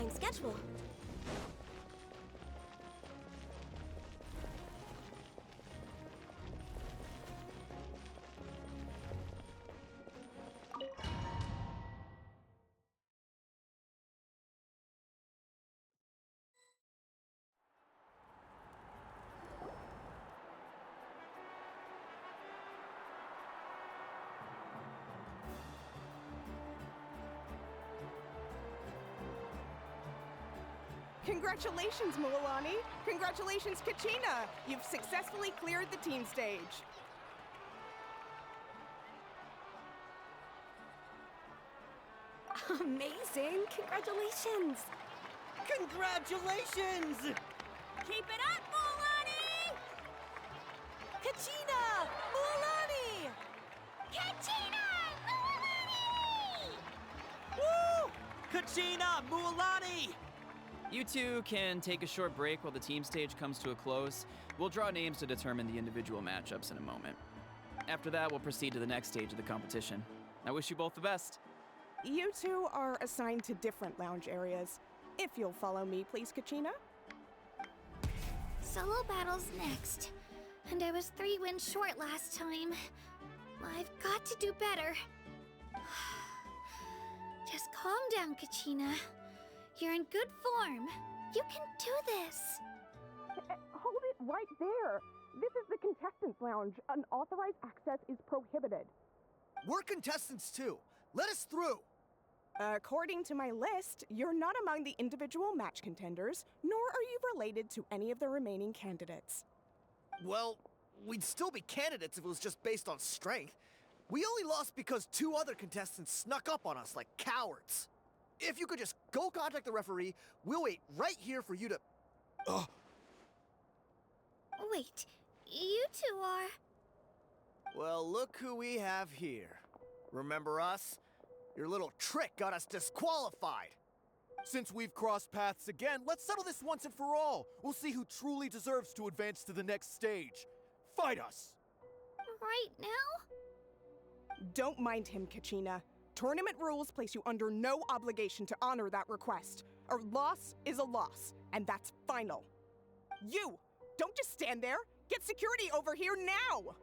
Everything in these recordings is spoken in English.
behind schedule. Congratulations, Mualani! Congratulations, Kachina! You've successfully cleared the team stage. Amazing! Congratulations! Congratulations! Keep it up, Mualani! Kachina! Mualani! Kachina! Mualani! Woo! Kachina! Mualani! You two can take a short break while the team stage comes to a close. We'll draw names to determine the individual matchups in a moment. After that, we'll proceed to the next stage of the competition. I wish you both the best. You two are assigned to different lounge areas. If you'll follow me, please, Kachina. Solo battles next. And I was 3 wins short last time. I've got to do better. Just calm down, Kachina. You're in good form. You can do this. Hold it right there. This is the contestants' lounge. Unauthorized access is prohibited. We're contestants too. Let us through. According to my list, you're not among the individual match contenders, nor are you related to any of the remaining candidates. Well, we'd still be candidates if it was just based on strength. We only lost because 2 other contestants snuck up on us like cowards. If you could just go contact the referee, we'll wait right here for you to... Ugh. Wait, you two are... Well, look who we have here. Remember us? Your little trick got us disqualified. Since we've crossed paths again, let's settle this once and for all. We'll see who truly deserves to advance to the next stage. Fight us! right now? Don't mind him, Kachina. Tournament rules place you under no obligation to honor that request. A loss is a loss, and that's final. You! Don't just stand there! Get security over here now!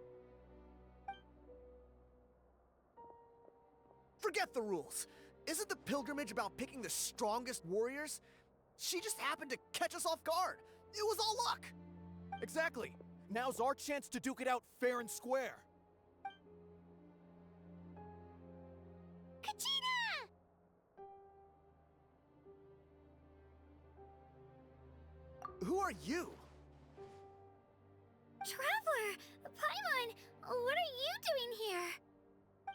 Forget the rules. Isn't the pilgrimage about picking the strongest warriors? She just happened to catch us off guard. It was all luck. Exactly. Now's our chance to duke it out fair and square. Kachina! Who are you? Traveler! Paimon! What are you doing here?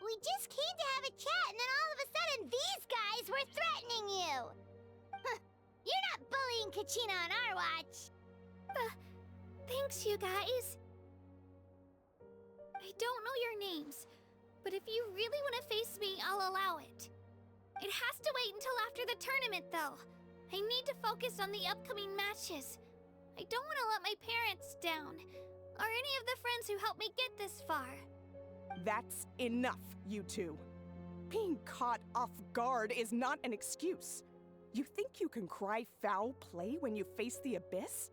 We just came to have a chat, and then all of a sudden these guys were threatening you! Huh, you're not bullying Kachina on our watch! Thanks, you guys. I don't know your names, but if you really want to face me, I'll allow it. It has to wait until after the tournament, though. I need to focus on the upcoming matches. I don't want to let my parents down, or any of the friends who helped me get this far. That's enough, you two. Being caught off guard is not an excuse. You think you can cry foul play when you face the abyss?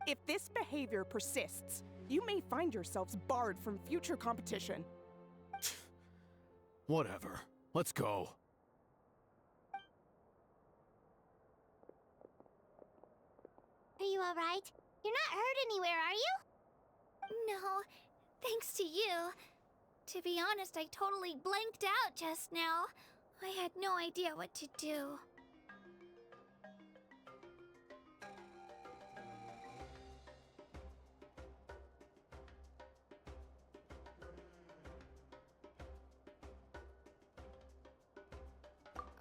If this behavior persists, you may find yourselves barred from future competition. Whatever. Let's go. Are you alright? You're not hurt anywhere, are you? No, thanks to you. To be honest, I totally blanked out just now. I had no idea what to do.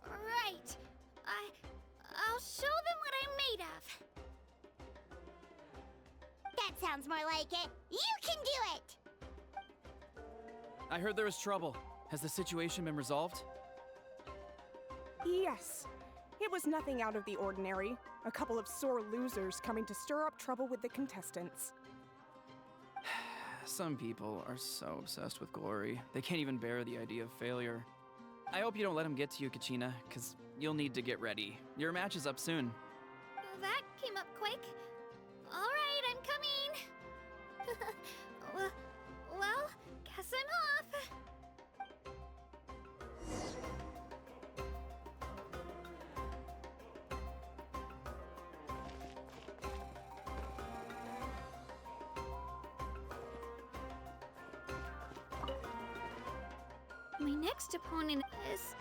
Right. I'll show them what I'm made of. That sounds more like it. You can do it! I heard there was trouble. Has the situation been resolved? Yes. It was nothing out of the ordinary. A couple of sore losers coming to stir up trouble with the contestants. Some people are so obsessed with glory, they can't even bear the idea of failure. I hope you don't let him get to you, Kachina, because you'll need to get ready. Your match is up soon. That came up quick. All right, I'm coming. well, guess I'm off. My next opponent is...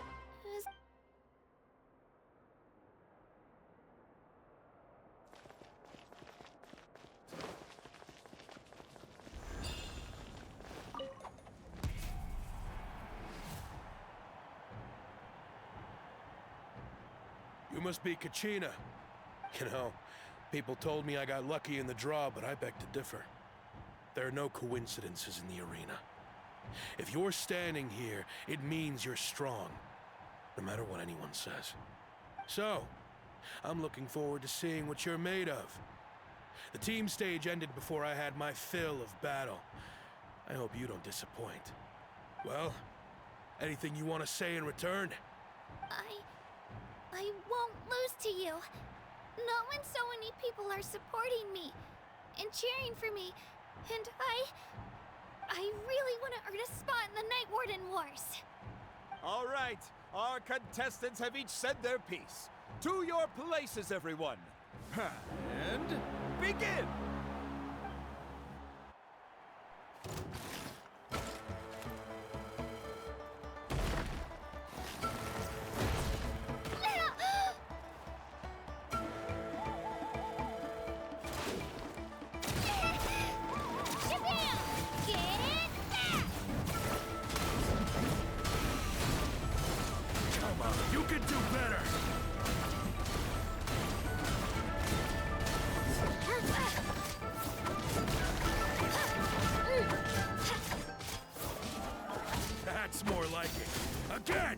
You must be Kachina. You know, people told me I got lucky in the draw, but I beg to differ. There are no coincidences in the arena. If you're standing here, it means you're strong, no matter what anyone says. So, I'm looking forward to seeing what you're made of. The team stage ended before I had my fill of battle. I hope you don't disappoint. Well, anything you want to say in return? I won't lose to you. Not when so many people are supporting me and cheering for me, and I really want to earn a spot in the Night Warden Wars. All right, our contestants have each said their piece. To your places, everyone. And begin! You can do better! That's more like it. Again!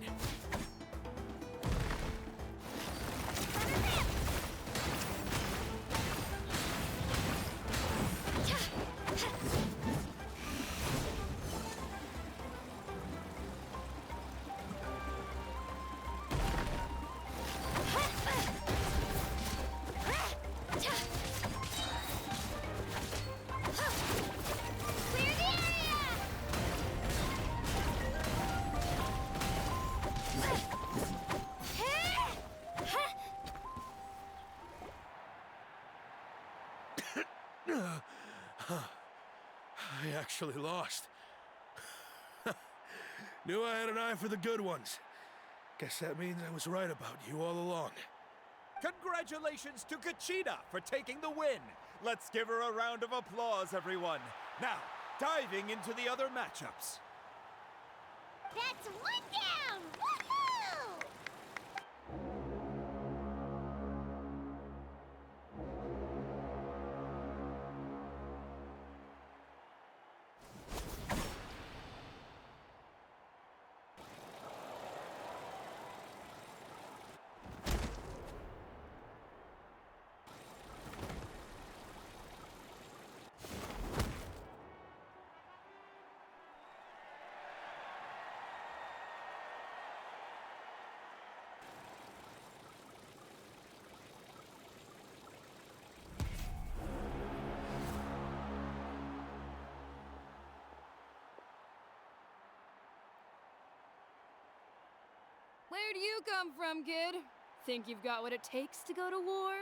I actually lost. Knew I had an eye for the good ones. Guess that means I was right about you all along. Congratulations to Kachina for taking the win. Let's give her a round of applause, everyone. Now, diving into the other matchups. That's one down! Woohoo! Where do you come from, kid? Think you've got what it takes to go to war?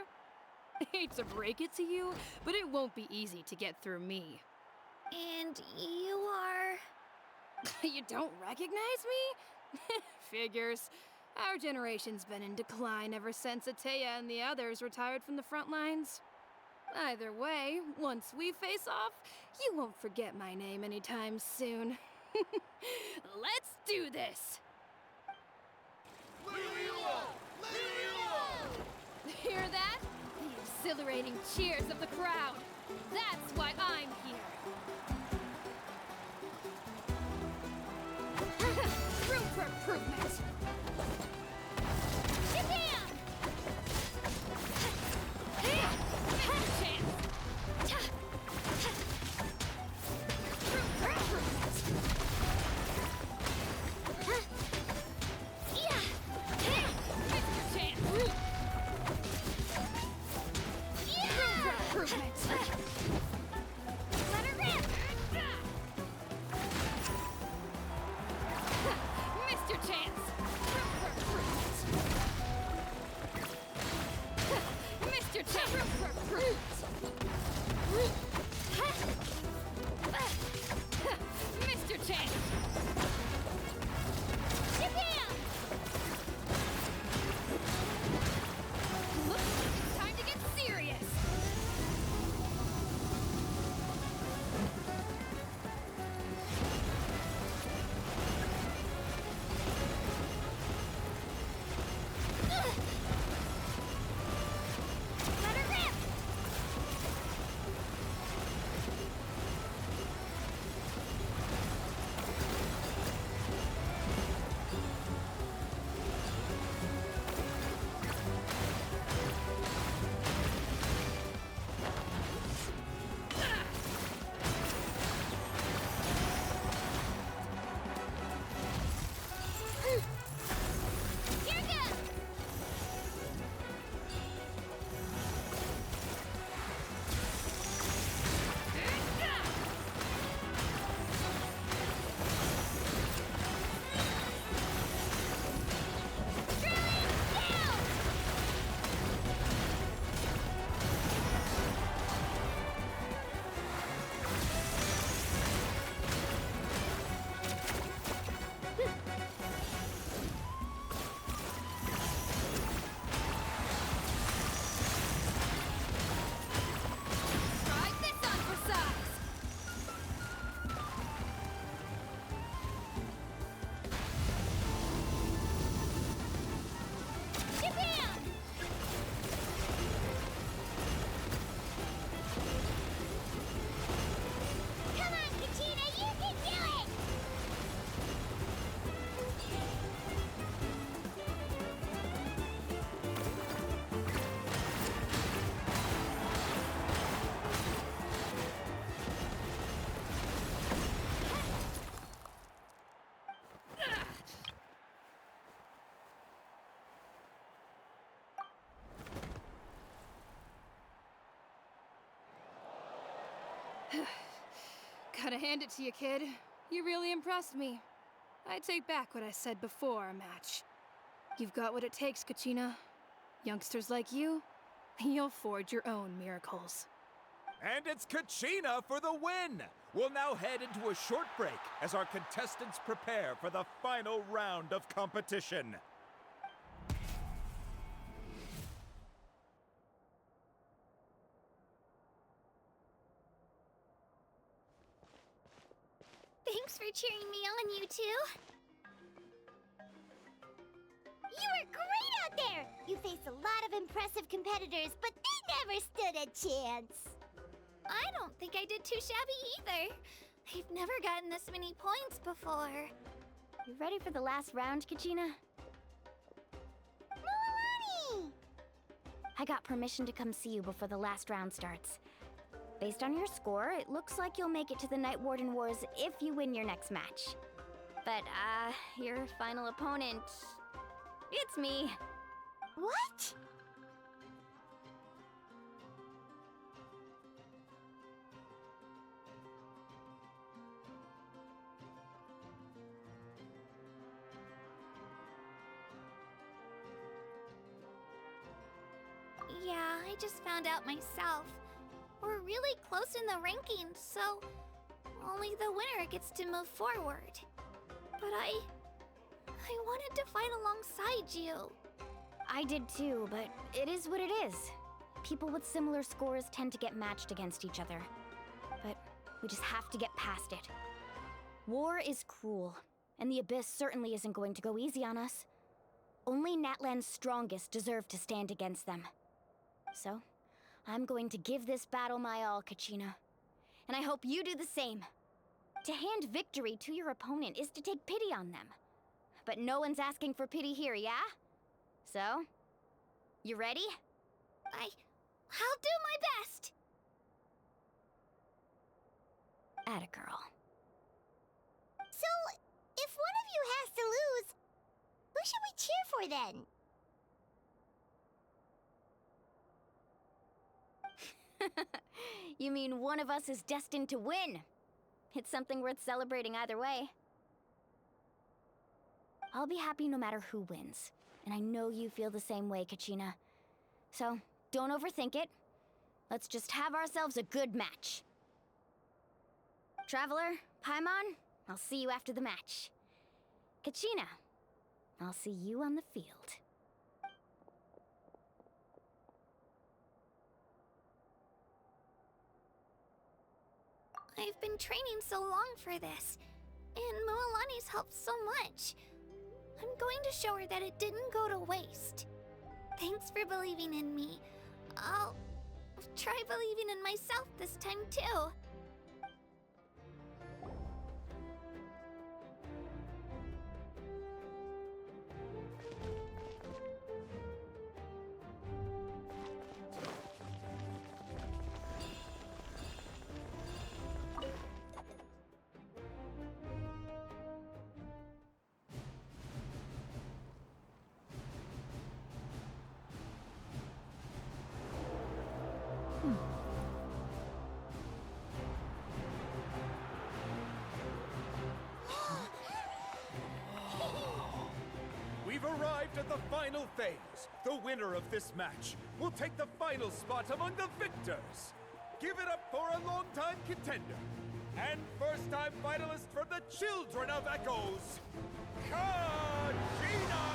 Hate to break it to you, but it won't be easy to get through me. And you are... You don't recognize me? Figures. Our generation's been in decline ever since Ateya and the others retired from the front lines. Either way, once we face off, you won't forget my name anytime soon. Let's do this! Hear that? The exhilarating cheers of the crowd. That's why I'm here. Room for improvement. Shabam! Had a chance. Room for improvement. Yeah. Gotta hand it to you, kid. You really impressed me. I take back what I said before our match. You've got what it takes, Kachina. Youngsters like you, you'll forge your own miracles. And it's Kachina for the win! We'll now head into a short break as our contestants prepare for the final round of competition. Thanks for cheering me on, you two. You were great out there! You faced a lot of impressive competitors, but they never stood a chance. I don't think I did too shabby either. I've never gotten this many points before. You ready for the last round, Kachina? Milani! I got permission to come see you before the last round starts. Based on your score, it looks like you'll make it to the Night Warden Wars if you win your next match. But, your final opponent... it's me. What? Yeah, I just found out myself. We're really close in the rankings, so only the winner gets to move forward. But I wanted to fight alongside you. I did too, but it is what it is. People with similar scores tend to get matched against each other. But we just have to get past it. War is cruel, and the Abyss certainly isn't going to go easy on us. Only Natlan's strongest deserve to stand against them. So, I'm going to give this battle my all, Kachina. And I hope you do the same. To hand victory to your opponent is to take pity on them. But no one's asking for pity here, yeah? So, you ready? I'll do my best! Atta girl. So, if one of you has to lose, who should we cheer for then? You mean one of us is destined to win? It's something worth celebrating either way. I'll be happy no matter who wins. And I know you feel the same way, Kachina. So, don't overthink it. Let's just have ourselves a good match. Traveler, Paimon, I'll see you after the match. Kachina, I'll see you on the field. I've been training so long for this, and Mualani's helped so much. I'm going to show her that it didn't go to waste. Thanks for believing in me. I'll try believing in myself this time too. We've arrived at the final phase. The winner of this match will take the final spot among the victors. Give it up for a long-time contender and first-time finalist from the Children of Echoes, Kachina!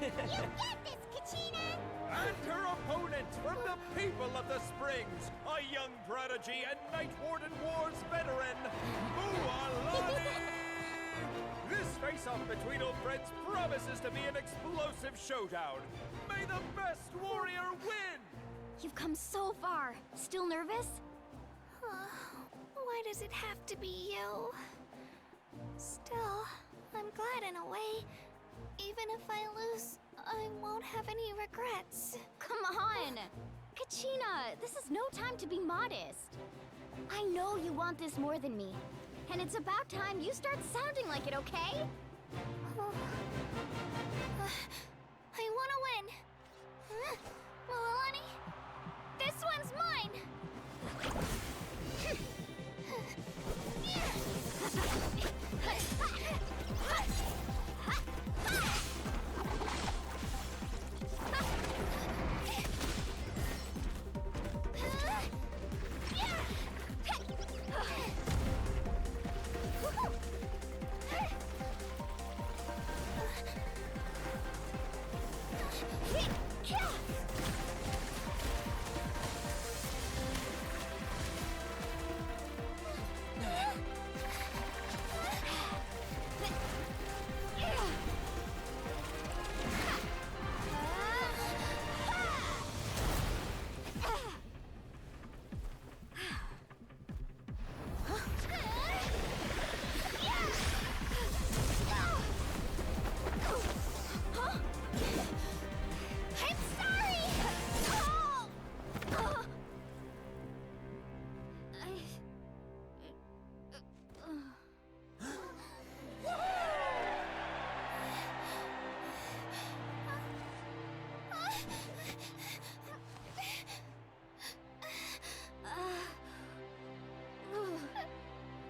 You get this, Kachina! And her opponent from the people of the Springs, a young prodigy and Night Warden Wars veteran, Mualani! This face-off between old friends promises to be an explosive showdown. May the best warrior win! You've come so far. Still nervous? Why does it have to be you? Still, I'm glad in a way. Even if I lose, I won't have any regrets. Come on! Kachina, this is no time to be modest. I know you want this more than me. And it's about time you start sounding like it, okay? I want to win. Milani, this one's mine.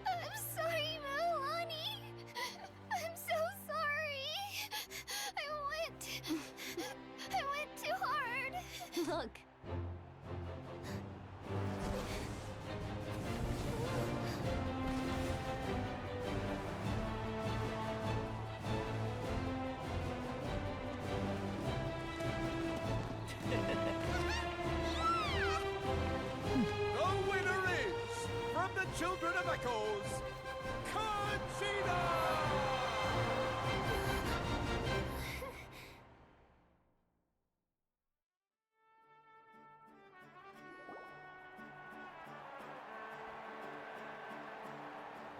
I'm sorry, Milani. I'm so sorry. I went too hard. Look. The winner is, from the Children of Echoes, Conchita!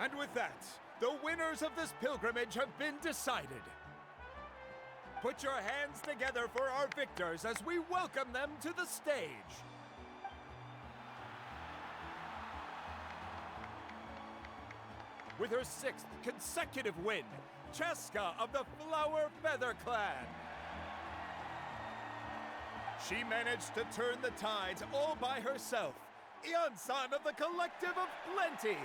And with that, the winners of this pilgrimage have been decided. Put your hands together for our victors as we welcome them to the stage. With her 6th consecutive win, Cheska of the Flower Feather Clan. She managed to turn the tides all by herself. Ian-san of the Collective of Plenty.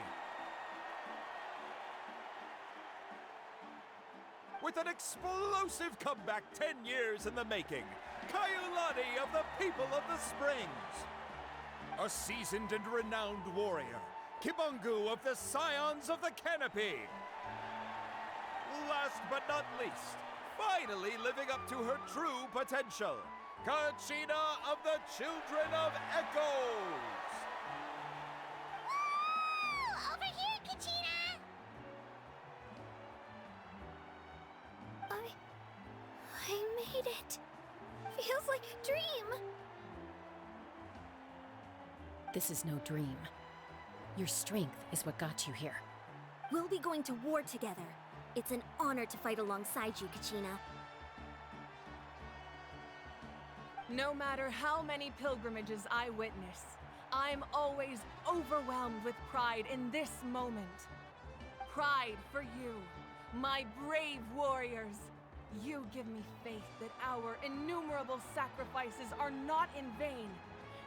With an explosive comeback 10 years in the making, Kaiulani of the People of the Springs. A seasoned and renowned warrior, Kibungu of the Scions of the Canopy. Last but not least, finally living up to her true potential, Kachina of the Children of Echoes. Woo! Over here, Kachina! I made it. Feels like a dream. This is no dream. Your strength is what got you here. We'll be going to war together. It's an honor to fight alongside you, Kachina. No matter how many pilgrimages I witness, I'm always overwhelmed with pride in this moment. Pride for you, my brave warriors. You give me faith that our innumerable sacrifices are not in vain,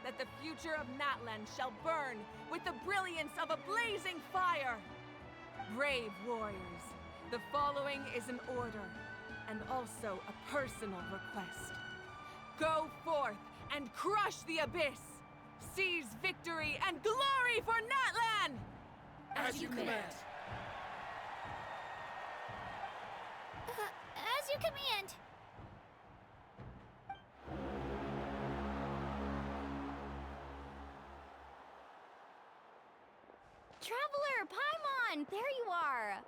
that the future of Natlan shall burn with the brilliance of a blazing fire. Brave warriors, the following is an order, and also a personal request. Go forth and crush the abyss! Seize victory and glory for Natlan! As you command. As you command. Traveler, Paimon, there you are.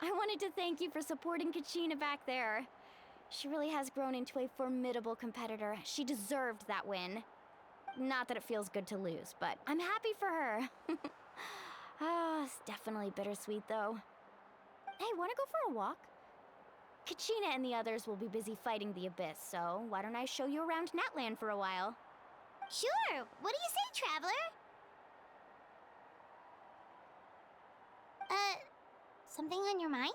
I wanted to thank you for supporting Kachina back there. She really has grown into a formidable competitor. She deserved that win. Not that it feels good to lose, but I'm happy for her. It's definitely bittersweet, though. Hey, wanna go for a walk? Kachina and the others will be busy fighting the Abyss, so why don't I show you around Natlan for a while? Sure. What do you say, Traveler? Something on your mind?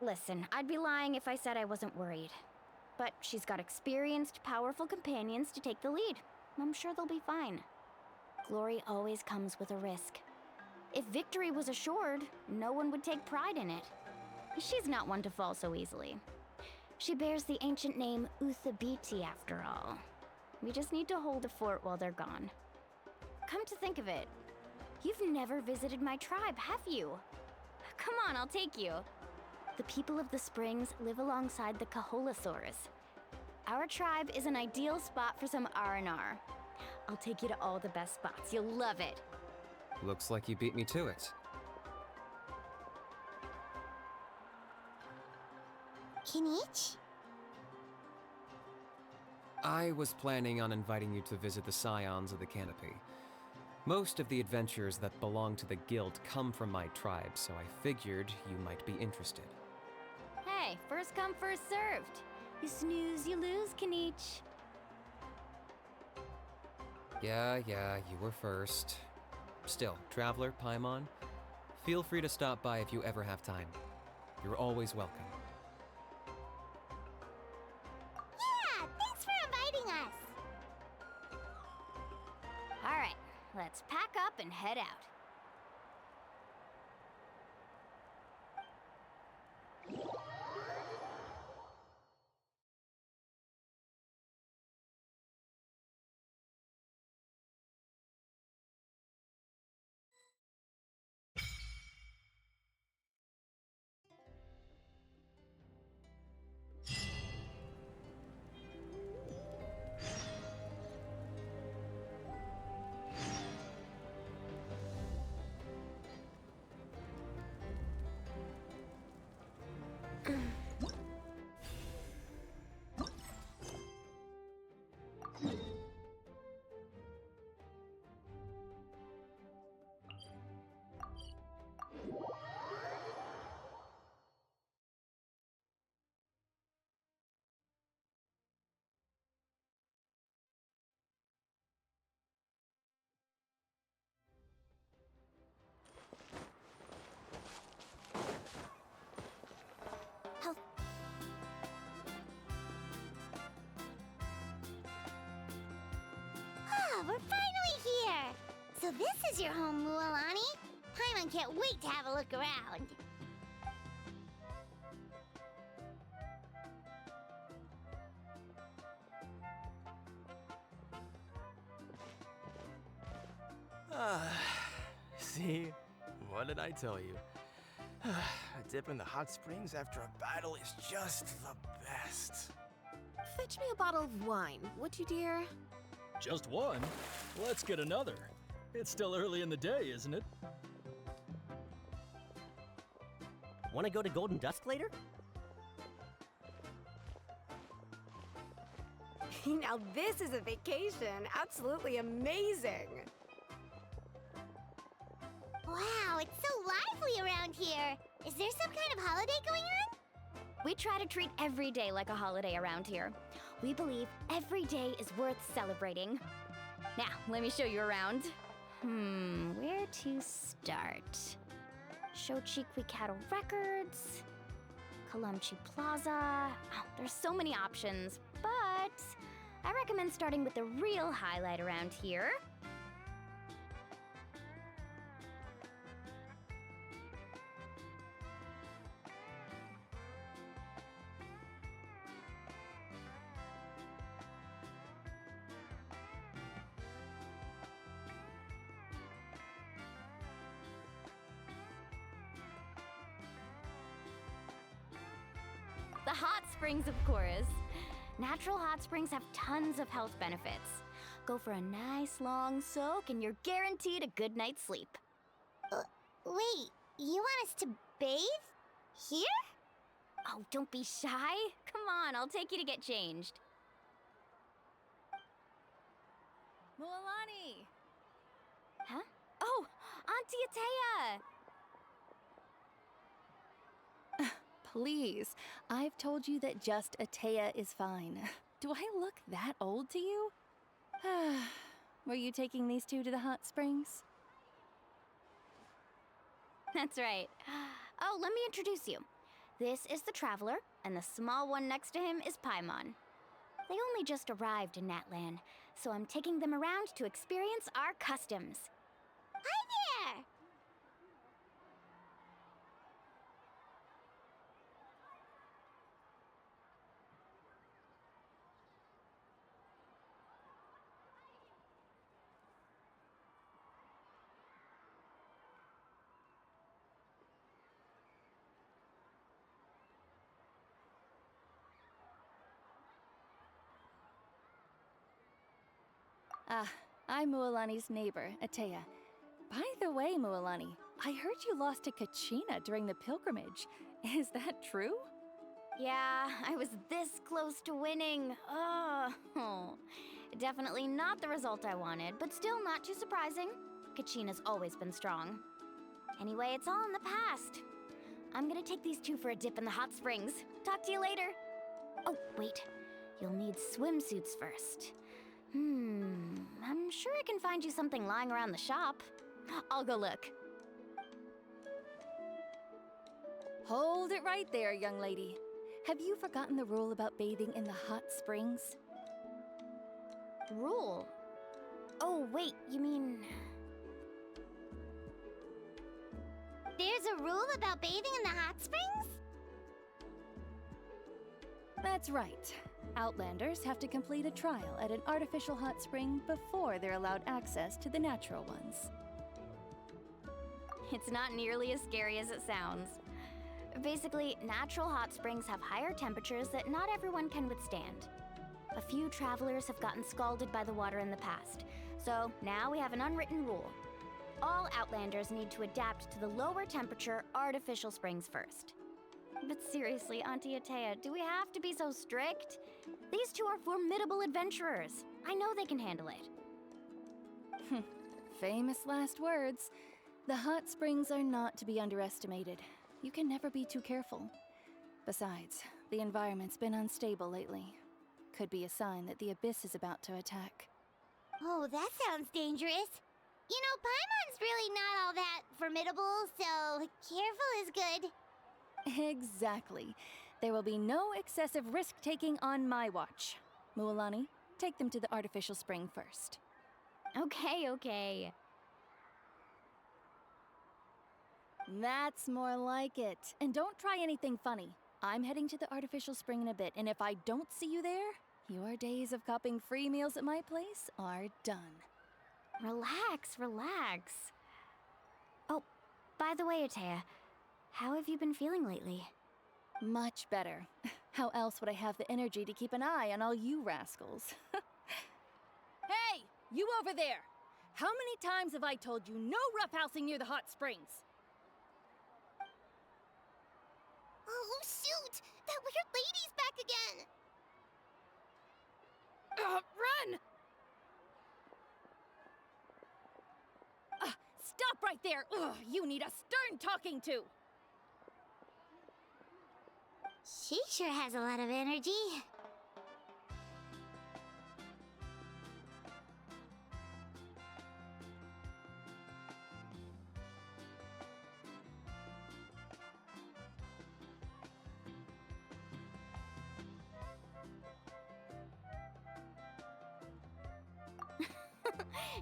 Listen, I'd be lying if I said I wasn't worried. But she's got experienced, powerful companions to take the lead. I'm sure they'll be fine. Glory always comes with a risk. If victory was assured, no one would take pride in it. She's not one to fall so easily. She bears the ancient name Uthabiti, after all. We just need to hold the fort while they're gone. Come to think of it, you've never visited my tribe, have you? Come on, I'll take you. The people of the Springs live alongside the Kaholasaurus. Our tribe is an ideal spot for some R&R. I'll take you to all the best spots. You'll love it. Looks like you beat me to it. Kinich? I was planning on inviting you to visit the Scions of the Canopy. Most of the adventurers that belong to the guild come from my tribe, so I figured you might be interested. Hey, first come, first served. You snooze, you lose, Kinich. Yeah, you were first. Still, Traveler, Paimon, feel free to stop by if you ever have time. You're always welcome. Yeah, thanks for inviting us. All right, let's pack up and head out. Ah, we're finally here! So this is your home, Mualani? Paimon can't wait to have a look around. See? What did I tell you? A dip in the hot springs after a battle is just the best. Fetch me a bottle of wine, would you, dear? Just one? Let's get another. It's still early in the day, isn't it? Want to go to Golden Dusk later? Now this is a vacation. Absolutely amazing. Wow, it's so lively around here. Is there some kind of holiday going on? We try to treat every day like a holiday around here. We believe every day is worth celebrating. Now, let me show you around. Where to start? Shochiqui Cattle Records, Kalamchi Plaza. Oh, there's so many options, but I recommend starting with the real highlight around here. The hot springs, of course. Natural hot springs have tons of health benefits. Go for a nice long soak and you're guaranteed a good night's sleep. Wait, you want us to bathe? Here? Oh, don't be shy. Come on, I'll take you to get changed. Mualani! Huh? Oh, Auntie Atea! please. I've told you that just Atea is fine. Do I look that old to you? Were you taking these two to the hot springs? That's right. Oh, let me introduce you. This is the Traveler, and the small one next to him is Paimon. They only just arrived in Natlan, so I'm taking them around to experience our customs. Hi there! I'm Mualani's neighbor, Atea. By the way, Mualani, I heard you lost to Kachina during the pilgrimage. Is that true? Yeah, I was this close to winning. Oh, definitely not the result I wanted, but still not too surprising. Kachina's always been strong. Anyway, it's all in the past. I'm gonna take these two for a dip in the hot springs. Talk to you later. Oh, wait. You'll need swimsuits first. I'm sure I can find you something lying around the shop. I'll go look. Hold it right there, young lady. Have you forgotten the rule about bathing in the hot springs? Rule? Oh, wait, you mean... There's a rule about bathing in the hot springs? That's right. Outlanders have to complete a trial at an artificial hot spring before they're allowed access to the natural ones. It's not nearly as scary as it sounds. Basically, natural hot springs have higher temperatures that not everyone can withstand. A few travelers have gotten scalded by the water in the past, so now we have an unwritten rule. All Outlanders need to adapt to the lower temperature artificial springs first. But seriously, Auntie Atea, do we have to be so strict? These two are formidable adventurers. I know they can handle it. Famous last words. The hot springs are not to be underestimated. You can never be too careful. Besides, the environment's been unstable lately. Could be a sign that the Abyss is about to attack. Oh, that sounds dangerous. You know, Paimon's really not all that formidable, so careful is good. Exactly. There will be no excessive risk-taking on my watch. Mualani, take them to the artificial spring first. Okay. That's more like it. And don't try anything funny. I'm heading to the artificial spring in a bit, and if I don't see you there, your days of copping free meals at my place are done. Relax. Oh, by the way, Atea, how have you been feeling lately? Much better. How else would I have the energy to keep an eye on all you rascals? Hey! You over there! How many times have I told you no roughhousing near the hot springs? Oh, shoot! That weird lady's back again! Run! Stop right there! Ugh, you need a stern talking to! She sure has a lot of energy.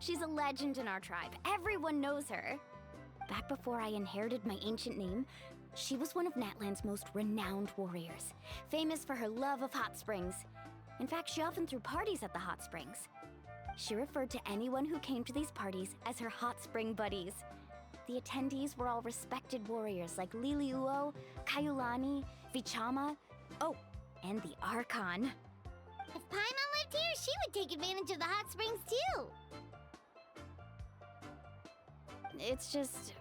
She's a legend in our tribe. Everyone knows her. Back before I inherited my ancient name, she was one of Natlan's most renowned warriors, famous for her love of hot springs. In fact, she often threw parties at the hot springs. She referred to anyone who came to these parties as her hot spring buddies. The attendees were all respected warriors like Liliuo, Kaiulani, Vichama, oh, and the Archon. If Paimon lived here, she would take advantage of the hot springs too. It's just,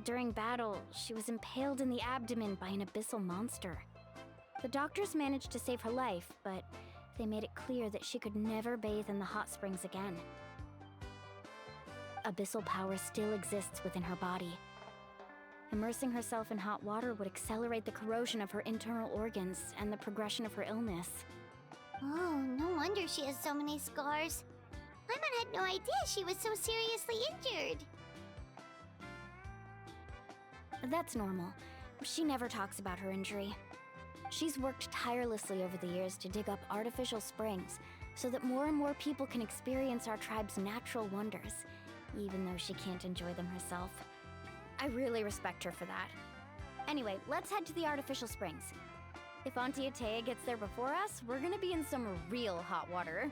during battle, she was impaled in the abdomen by an abyssal monster. The doctors managed to save her life, but they made it clear that she could never bathe in the hot springs again. Abyssal power still exists within her body. Immersing herself in hot water would accelerate the corrosion of her internal organs and the progression of her illness. Oh, no wonder she has so many scars. Paimon had no idea she was so seriously injured. That's normal. She never talks about her injury. She's worked tirelessly over the years to dig up artificial springs so that more and more people can experience our tribe's natural wonders, even though she can't enjoy them herself. I really respect her for that. Anyway, let's head to the artificial springs. If Auntie Atea gets there before us, we're gonna be in some real hot water.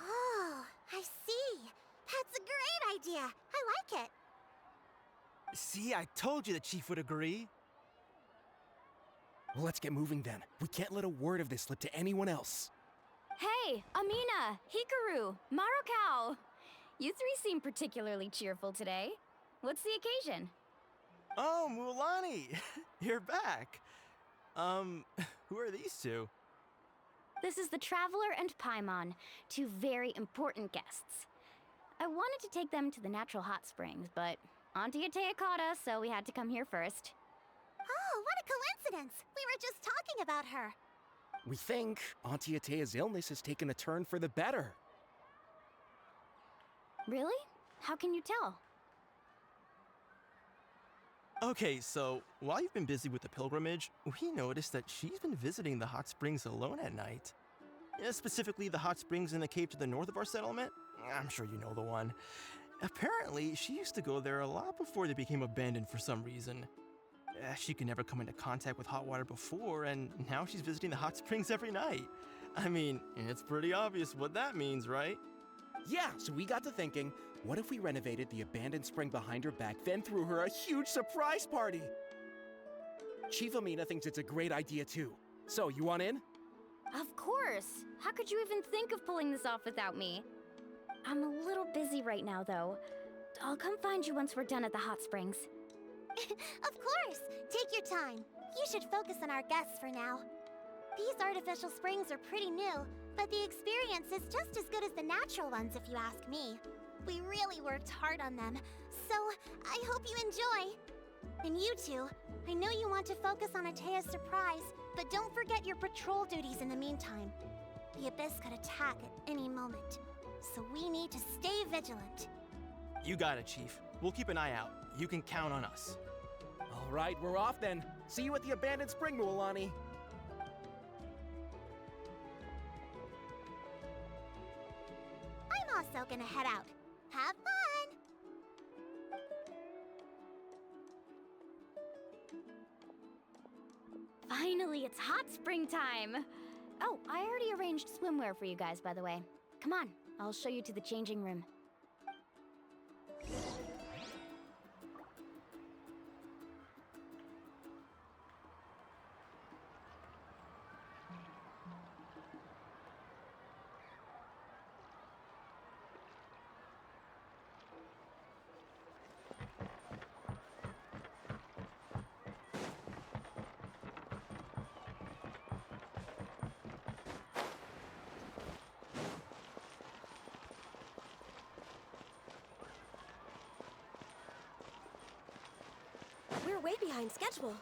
Oh, I see. That's a great idea. I like it. See, I told you the chief would agree. Well, let's get moving then. We can't let a word of this slip to anyone else. Hey, Amina, Hikaru, Marukao! You three seem particularly cheerful today. What's the occasion? Oh, Mulani, you're back. Who are these two? This is the Traveler and Paimon, two very important guests. I wanted to take them to the natural hot springs, but Auntie Atea caught us, so we had to come here first. Oh, what a coincidence! We were just talking about her. We think Auntie Atea's illness has taken a turn for the better. Really? How can you tell? Okay, so while you've been busy with the pilgrimage, we noticed that she's been visiting the hot springs alone at night. Yeah, specifically the hot springs in the cave to the north of our settlement. I'm sure you know the one. Apparently, she used to go there a lot before they became abandoned for some reason. She could never come into contact with hot water before, and now she's visiting the hot springs every night. I mean, it's pretty obvious what that means, right? Yeah, so we got to thinking, what if we renovated the abandoned spring behind her back, then threw her a huge surprise party? Chief Amina thinks it's a great idea too. So, you want in? Of course! How could you even think of pulling this off without me? I'm a little busy right now, though. I'll come find you once we're done at the hot springs. Of course! Take your time. You should focus on our guests for now. These artificial springs are pretty new, but the experience is just as good as the natural ones if you ask me. We really worked hard on them, so I hope you enjoy. And you two, I know you want to focus on Atea's surprise, but don't forget your patrol duties in the meantime. The Abyss could attack at any moment, so we need to stay vigilant. You got it, Chief. We'll keep an eye out. You can count on us. All right, we're off then. See you at the abandoned spring, Mualani. I'm also gonna head out. Have fun! Finally, it's hot spring time! Oh, I already arranged swimwear for you guys, by the way. Come on, I'll show you to the changing room. We're way behind schedule.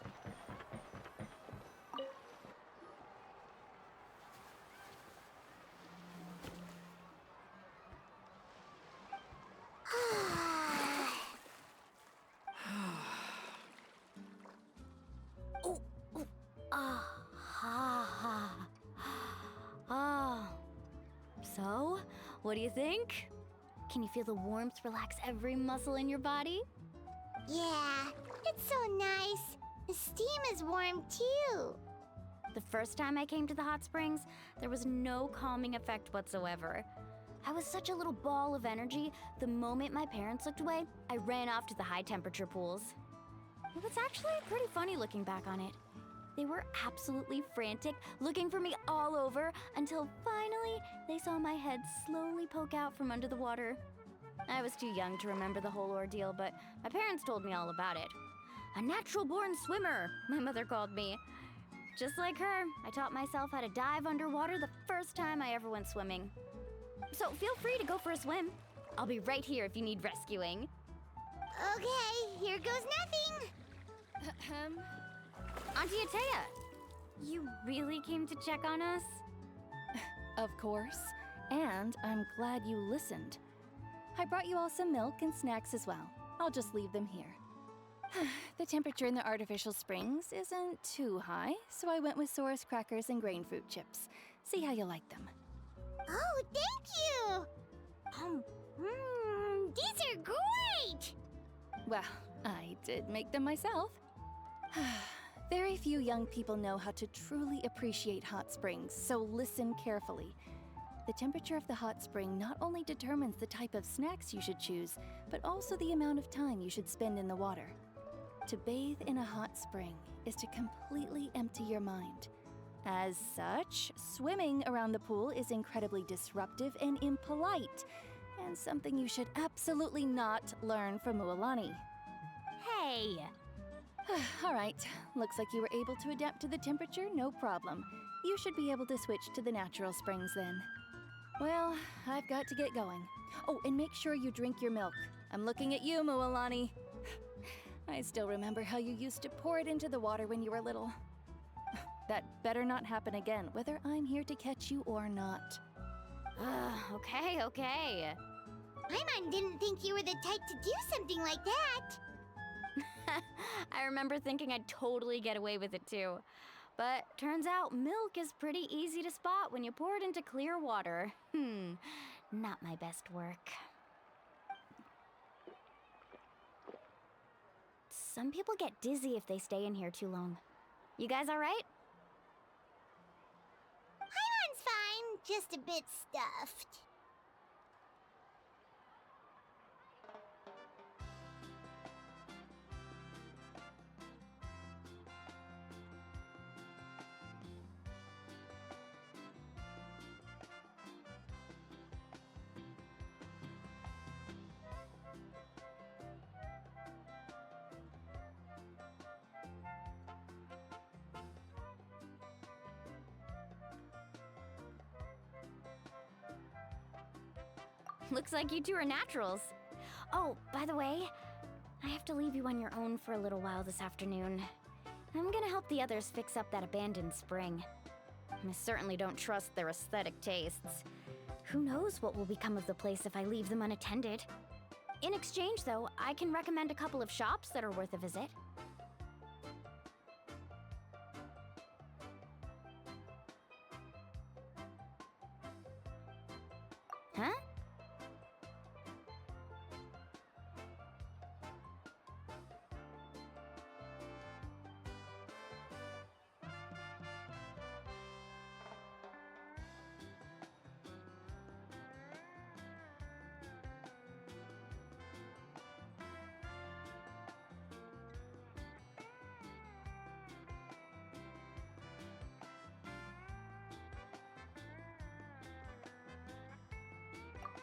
So, what do you think? Can you feel the warmth relax every muscle in your body? Yeah, it's so nice. The steam is warm too. The first time I came to the hot springs, there was no calming effect whatsoever. I was such a little ball of energy, the moment my parents looked away, I ran off to the high temperature pools. It was actually pretty funny looking back on it. They were absolutely frantic, looking for me all over, until finally they saw my head slowly poke out from under the water. I was too young to remember the whole ordeal, but my parents told me all about it. A natural-born swimmer, my mother called me. Just like her, I taught myself how to dive underwater the first time I ever went swimming. So feel free to go for a swim. I'll be right here if you need rescuing. Okay, here goes nothing. Auntie Atea, you really came to check on us? Of course. And I'm glad you listened. I brought you all some milk and snacks as well. I'll just leave them here. The temperature in the artificial springs isn't too high, so I went with Saurus crackers and grain fruit chips. See how you like them. Oh, thank you! These are great! Well, I did make them myself. Very few young people know how to truly appreciate hot springs, so listen carefully. The temperature of the hot spring not only determines the type of snacks you should choose, but also the amount of time you should spend in the water. To bathe in a hot spring is to completely empty your mind. As such, swimming around the pool is incredibly disruptive and impolite, and something you should absolutely not learn from Mualani. Hey! All right, looks like you were able to adapt to the temperature, no problem. You should be able to switch to the natural springs then. Well, I've got to get going. Oh, and make sure you drink your milk. I'm looking at you, Mualani. I still remember how you used to pour it into the water when you were little. That better not happen again, whether I'm here to catch you or not. Okay. Paimon didn't think you were the type to do something like that. I remember thinking I'd totally get away with it too. But turns out milk is pretty easy to spot when you pour it into clear water. Not my best work. Some people get dizzy if they stay in here too long. You guys all right? Paimon's fine, just a bit stuffed. Looks like you two are naturals. Oh, by the way, I have to leave you on your own for a little while this afternoon. I'm gonna help the others fix up that abandoned spring. I certainly don't trust their aesthetic tastes. Who knows what will become of the place if I leave them unattended? In exchange, though, I can recommend a couple of shops that are worth a visit. Huh?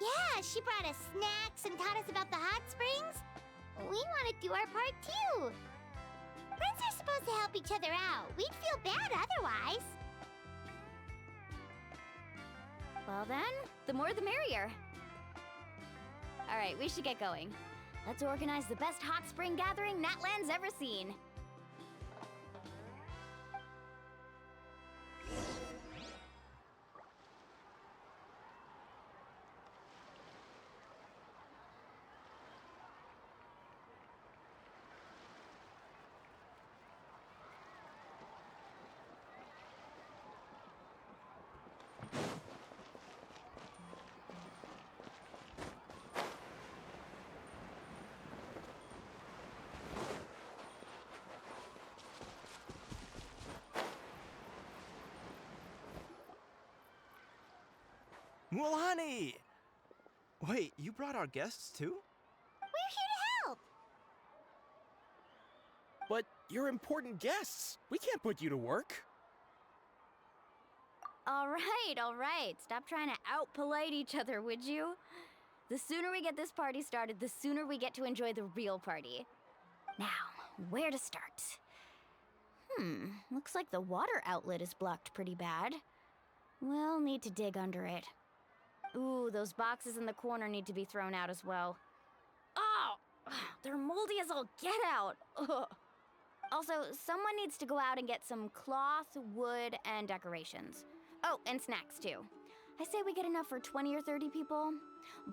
Yeah, she brought us snacks and taught us about the hot springs. We want to do our part too. Friends are supposed to help each other out. We'd feel bad otherwise. Well then, the more the merrier. All right, we should get going. Let's organize the best hot spring gathering Natlan's ever seen. Mualani! Wait, you brought our guests too? We're here to help. But you're important guests. We can't put you to work. All right. Stop trying to out-polite each other, would you? The sooner we get this party started, the sooner we get to enjoy the real party. Now, where to start? Looks like the water outlet is blocked pretty bad. We'll need to dig under it. Ooh, those boxes in the corner need to be thrown out as well. Oh! They're moldy as all get out! Ugh. Also, someone needs to go out and get some cloth, wood, and decorations. Oh, and snacks too. I say we get enough for 20 or 30 people.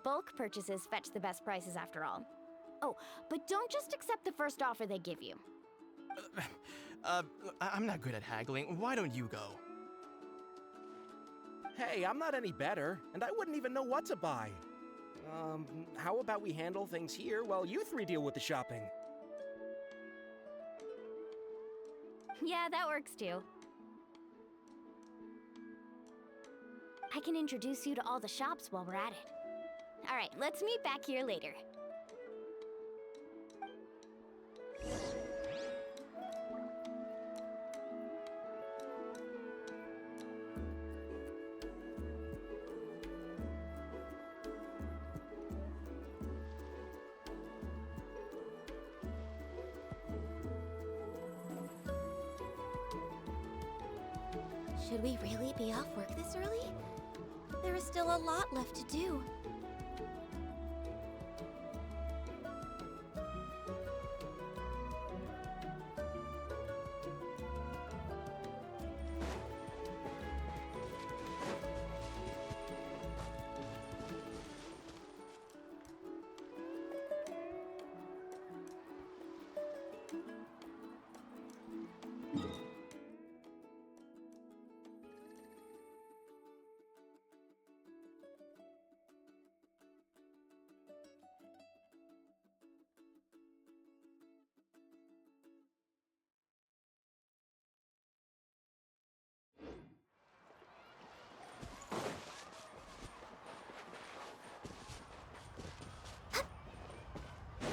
Bulk purchases fetch the best prices after all. Oh, but don't just accept the first offer they give you. I'm not good at haggling. Why don't you go? Hey, I'm not any better, and I wouldn't even know what to buy. How about we handle things here while you three deal with the shopping? Yeah, that works too. I can introduce you to all the shops while we're at it. All right, let's meet back here later. Should we really be off work this early? There is still a lot left to do.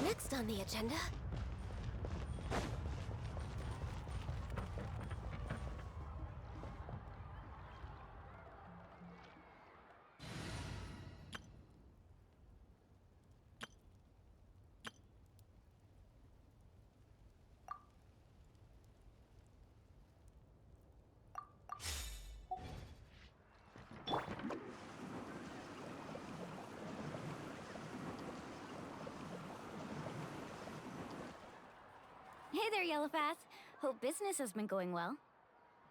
Next on the agenda... Hey there, Yellowfast. Hope business has been going well.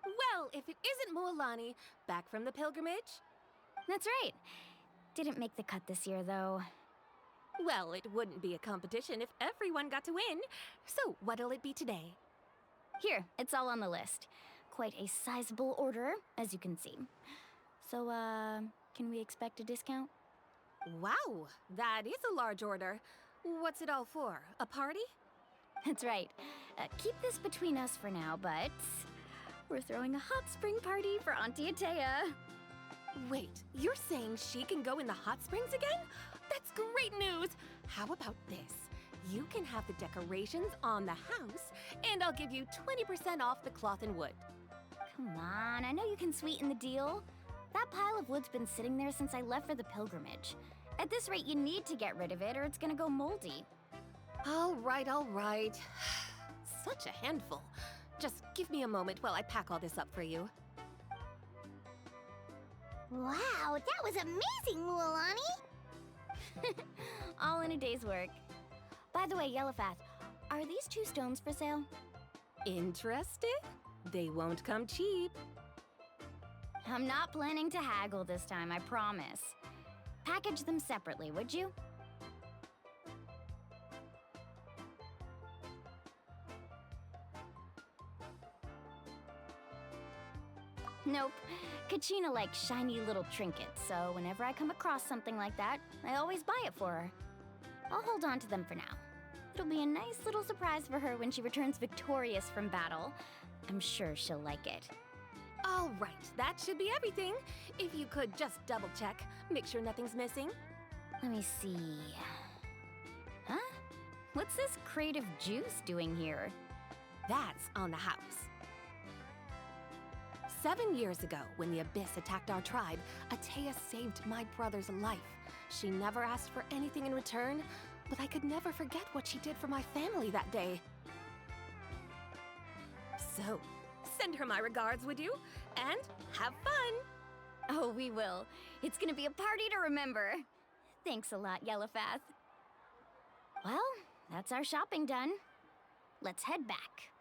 Well, if it isn't Mualani, back from the pilgrimage? That's right. Didn't make the cut this year, though. Well, it wouldn't be a competition if everyone got to win. So, what'll it be today? Here, it's all on the list. Quite a sizable order, as you can see. So, can we expect a discount? Wow, that is a large order. What's it all for? A party? That's right. Keep this between us for now, but we're throwing a hot spring party for Auntie Atea. Wait, you're saying she can go in the hot springs again? That's great news! How about this? You can have the decorations on the house, and I'll give you 20% off the cloth and wood. Come on, I know you can sweeten the deal. That pile of wood's been sitting there since I left for the pilgrimage. At this rate, you need to get rid of it or it's gonna go moldy. All right. Such a handful. Just give me a moment while I pack all this up for you. Wow, that was amazing, Mualani! All in a day's work. By the way, Yellowfast, are these 2 stones for sale? Interested? They won't come cheap. I'm not planning to haggle this time, I promise. Package them separately, would you? Nope. Kachina likes shiny little trinkets, so whenever I come across something like that, I always buy it for her. I'll hold on to them for now. It'll be a nice little surprise for her when she returns victorious from battle. I'm sure she'll like it. All right, that should be everything. If you could just double check, make sure nothing's missing. Let me see. Huh? What's this crate of juice doing here? That's on the house. 7 years ago, when the Abyss attacked our tribe, Atea saved my brother's life. She never asked for anything in return, but I could never forget what she did for my family that day. So, send her my regards, would you? And have fun! Oh, we will. It's gonna be a party to remember. Thanks a lot, Yellowfath. Well, that's our shopping done. Let's head back.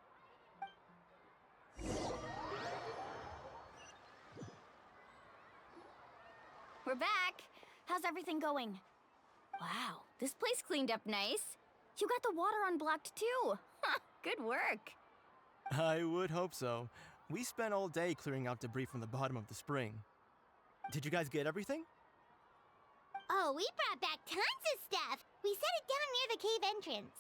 We're back. How's everything going? Wow, this place cleaned up nice. You got the water unblocked too. Good work. I would hope so. We spent all day clearing out debris from the bottom of the spring. Did you guys get everything? Oh, we brought back tons of stuff. We set it down near the cave entrance.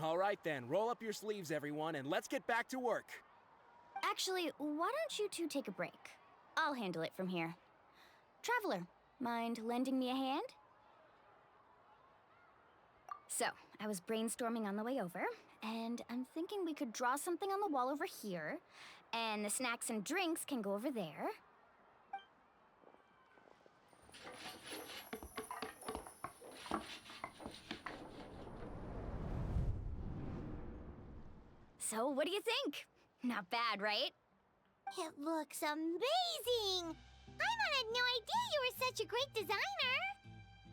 All right then, roll up your sleeves, everyone, and let's get back to work. Actually, why don't you two take a break? I'll handle it from here. Traveler, mind lending me a hand? So, I was brainstorming on the way over, and I'm thinking we could draw something on the wall over here, and the snacks and drinks can go over there. So, what do you think? Not bad, right? It looks amazing! Paimon had no idea you were such a great designer!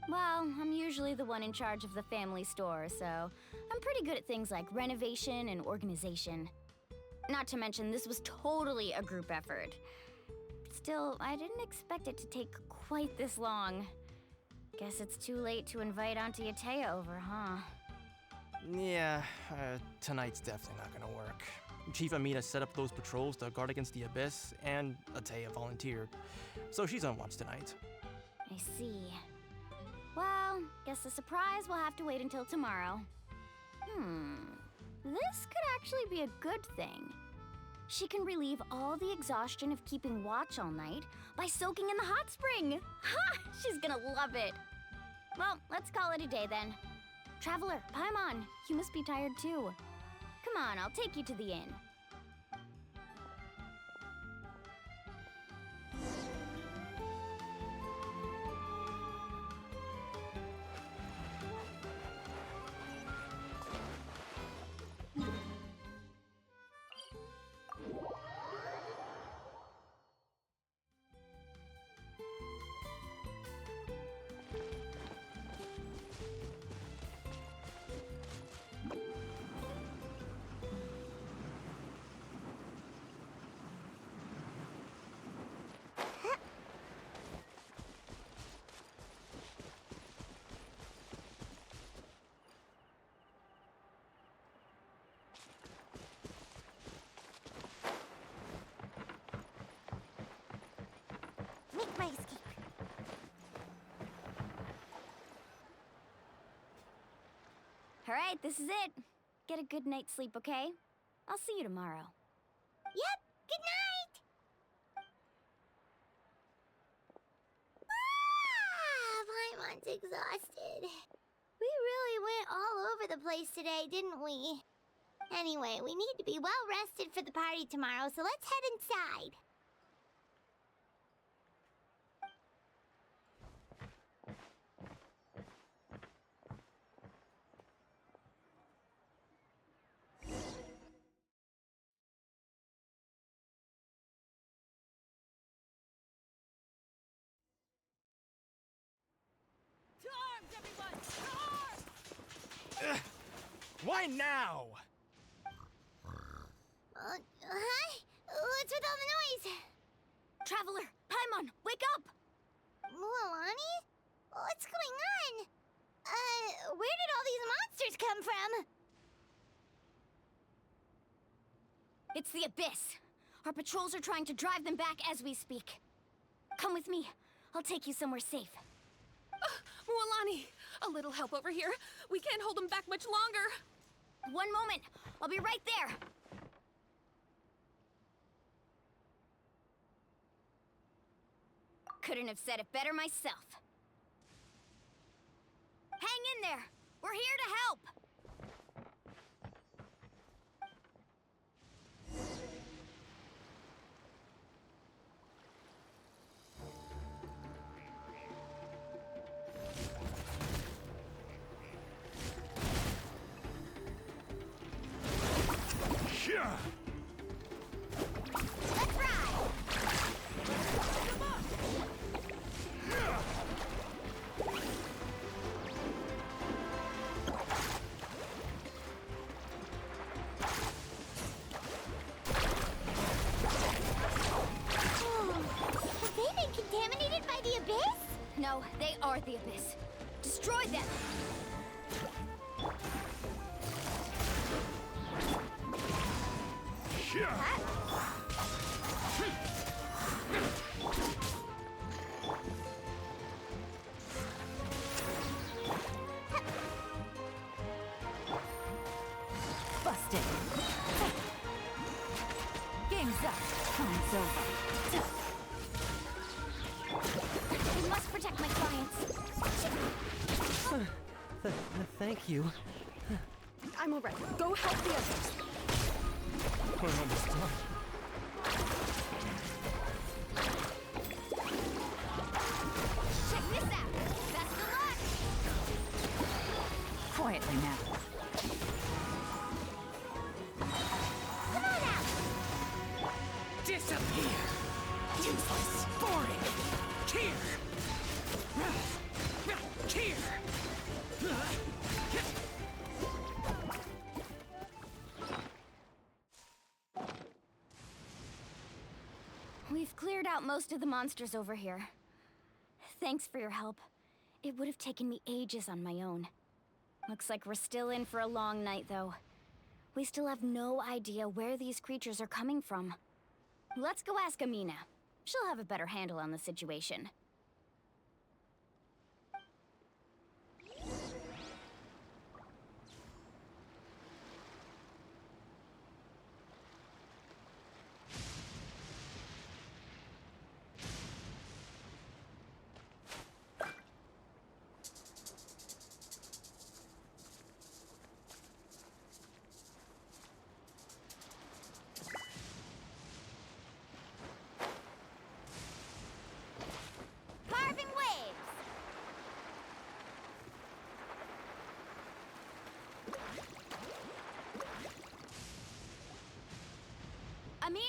Well, I'm usually the one in charge of the family store, so I'm pretty good at things like renovation and organization. Not to mention, this was totally a group effort. Still, I didn't expect it to take quite this long. Guess it's too late to invite Auntie Atea over, huh? Yeah, tonight's definitely not gonna work. Chief Amina set up those patrols to guard against the Abyss, and Atea volunteered. So she's on watch tonight. I see. Well, guess the surprise will have to wait until tomorrow. This could actually be a good thing. She can relieve all the exhaustion of keeping watch all night by soaking in the hot spring. Ha! She's gonna love it. Well, let's call it a day then. Traveler, Paimon, you must be tired too. Come on, I'll take you to the inn. Make my escape. All right, this is it. Get a good night's sleep, okay? I'll see you tomorrow. Yep, good night! Paimon's exhausted. We really went all over the place today, didn't we? Anyway, we need to be well rested for the party tomorrow, so let's head inside. Why now? Huh? What's with all the noise? Traveler, Paimon, wake up! Mualani? What's going on? Where did all these monsters come from? It's the Abyss. Our patrols are trying to drive them back as we speak. Come with me. I'll take you somewhere safe. Mualani, a little help over here. We can't hold them back much longer. One moment. I'll be right there. Couldn't have said it better myself. Hang in there. We're here to help. Let's ride! Have they been contaminated by the abyss? No, they are the abyss. Destroy them! Busted. Game's up. Time's over. We must protect my clients. Thank you. I'm alright. Go help the others. We're almost done. Check this out. Best of luck. Quietly now. Come on out. Disappear! Useless! Boring! Here! Here! We've cleared out most of the monsters over here. Thanks for your help. It would have taken me ages on my own. Looks like we're still in for a long night, though. We still have no idea where these creatures are coming from. Let's go ask Amina. She'll have a better handle on the situation. Carving waves! Amina!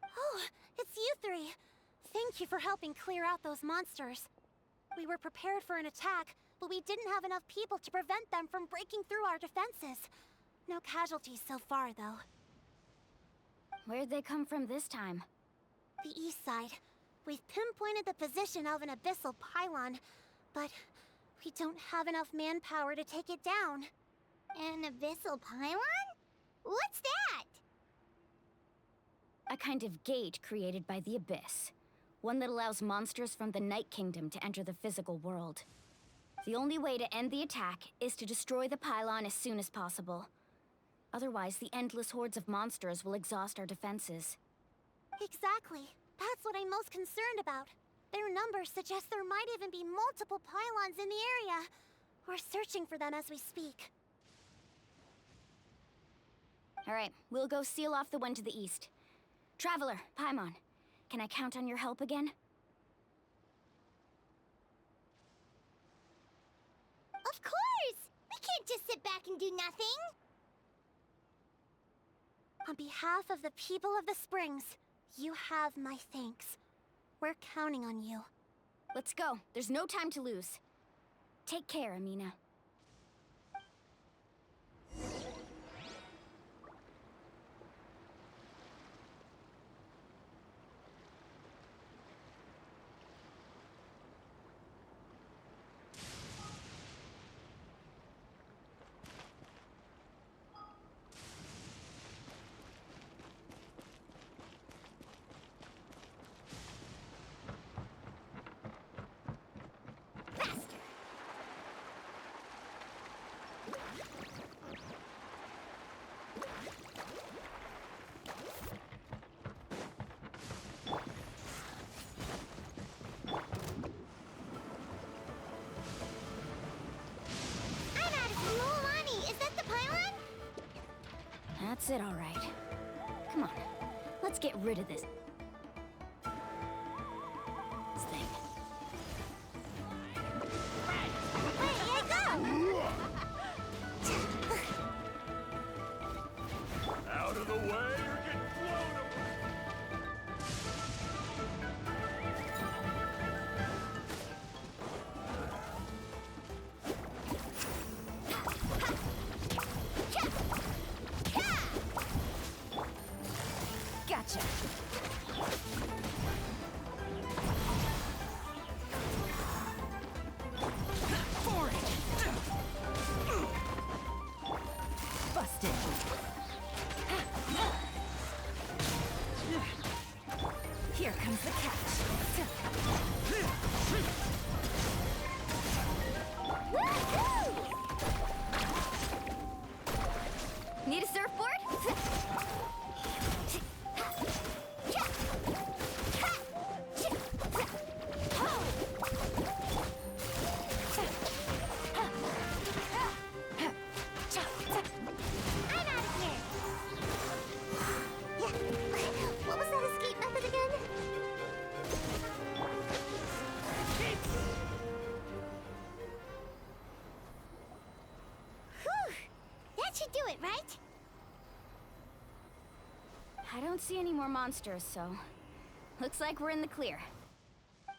Oh, it's you three. Thank you for helping clear out those monsters. We were prepared for an attack, but we didn't have enough people to prevent them from breaking through our defenses. No casualties so far, though. Where'd they come from this time? The east side. We've pinpointed the position of an abyssal pylon, but we don't have enough manpower to take it down. An abyssal pylon? What's that? A kind of gate created by the Abyss. One that allows monsters from the Night Kingdom to enter the physical world. The only way to end the attack is to destroy the pylon as soon as possible. Otherwise, the endless hordes of monsters will exhaust our defenses. Exactly. That's what I'm most concerned about. Their numbers suggest there might even be multiple pylons in the area. We're searching for them as we speak. All right, we'll go seal off the one to the east. Traveler, Paimon, can I count on your help again? Of course! We can't just sit back and do nothing! On behalf of the people of the Springs, you have my thanks. We're counting on you. Let's go. There's no time to lose. Take care, Amina. That's it, all right. Come on, let's get rid of this thing. Here I go! Need a surfboard? I'm out of here. Yeah. What was that escape method again? Whew. That should do it, right? I don't see any more monsters, so looks like we're in the clear.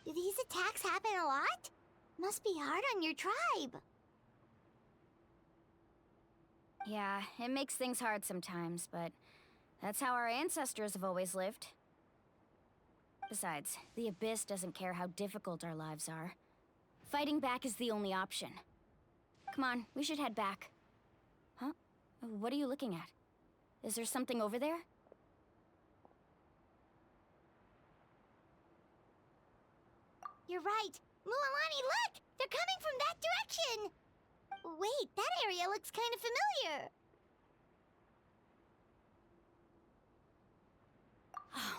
Do these attacks happen a lot? Must be hard on your tribe. Yeah, it makes things hard sometimes, but that's how our ancestors have always lived. Besides, the Abyss doesn't care how difficult our lives are. Fighting back is the only option. Come on, we should head back. Huh? What are you looking at? Is there something over there? You're right. Mualani, look! They're coming from that direction! Wait, that area looks kind of familiar.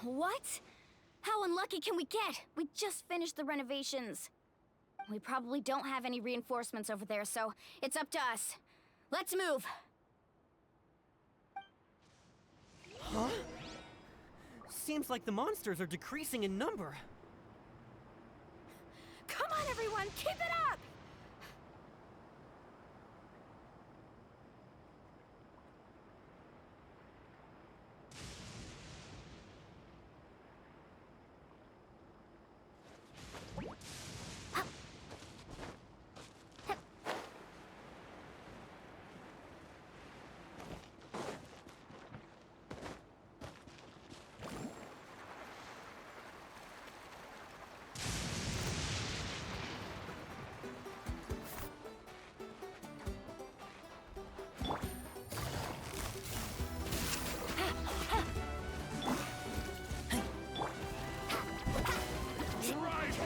What? How unlucky can we get? We just finished the renovations. We probably don't have any reinforcements over there, so it's up to us. Let's move! Huh? Seems like the monsters are decreasing in number. Come on, everyone, keep it up!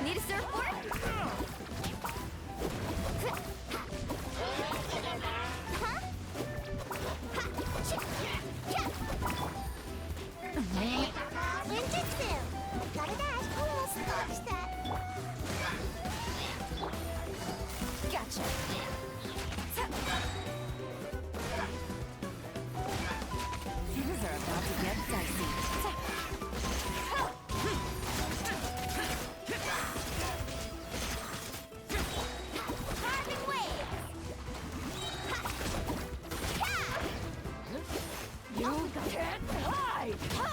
Need a surfboard? Ninjutsu! Gotta dash. Almost dodged that. Gotcha. Things are about to get dicey. Carving waves! You can't hide! Ho!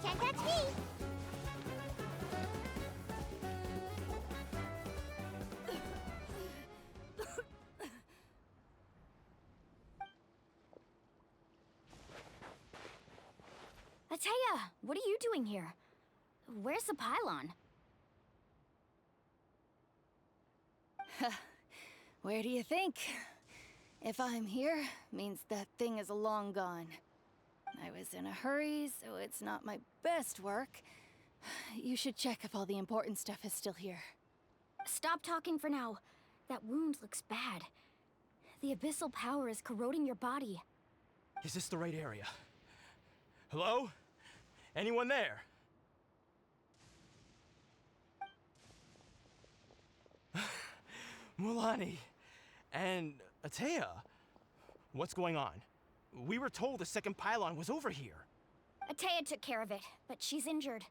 Can't catch me! Ataya, what are you doing here? Where's the pylon? Where do you think? If I'm here, means that thing is long gone. I was in a hurry, so it's not my best work. You should check if all the important stuff is still here. Stop talking for now. That wound looks bad. The abyssal power is corroding your body. Is this the right area? Hello? Anyone there? Mulani and Ataya, what's going on? We were told the second pylon was over here. Ataya took care of it, but she's injured.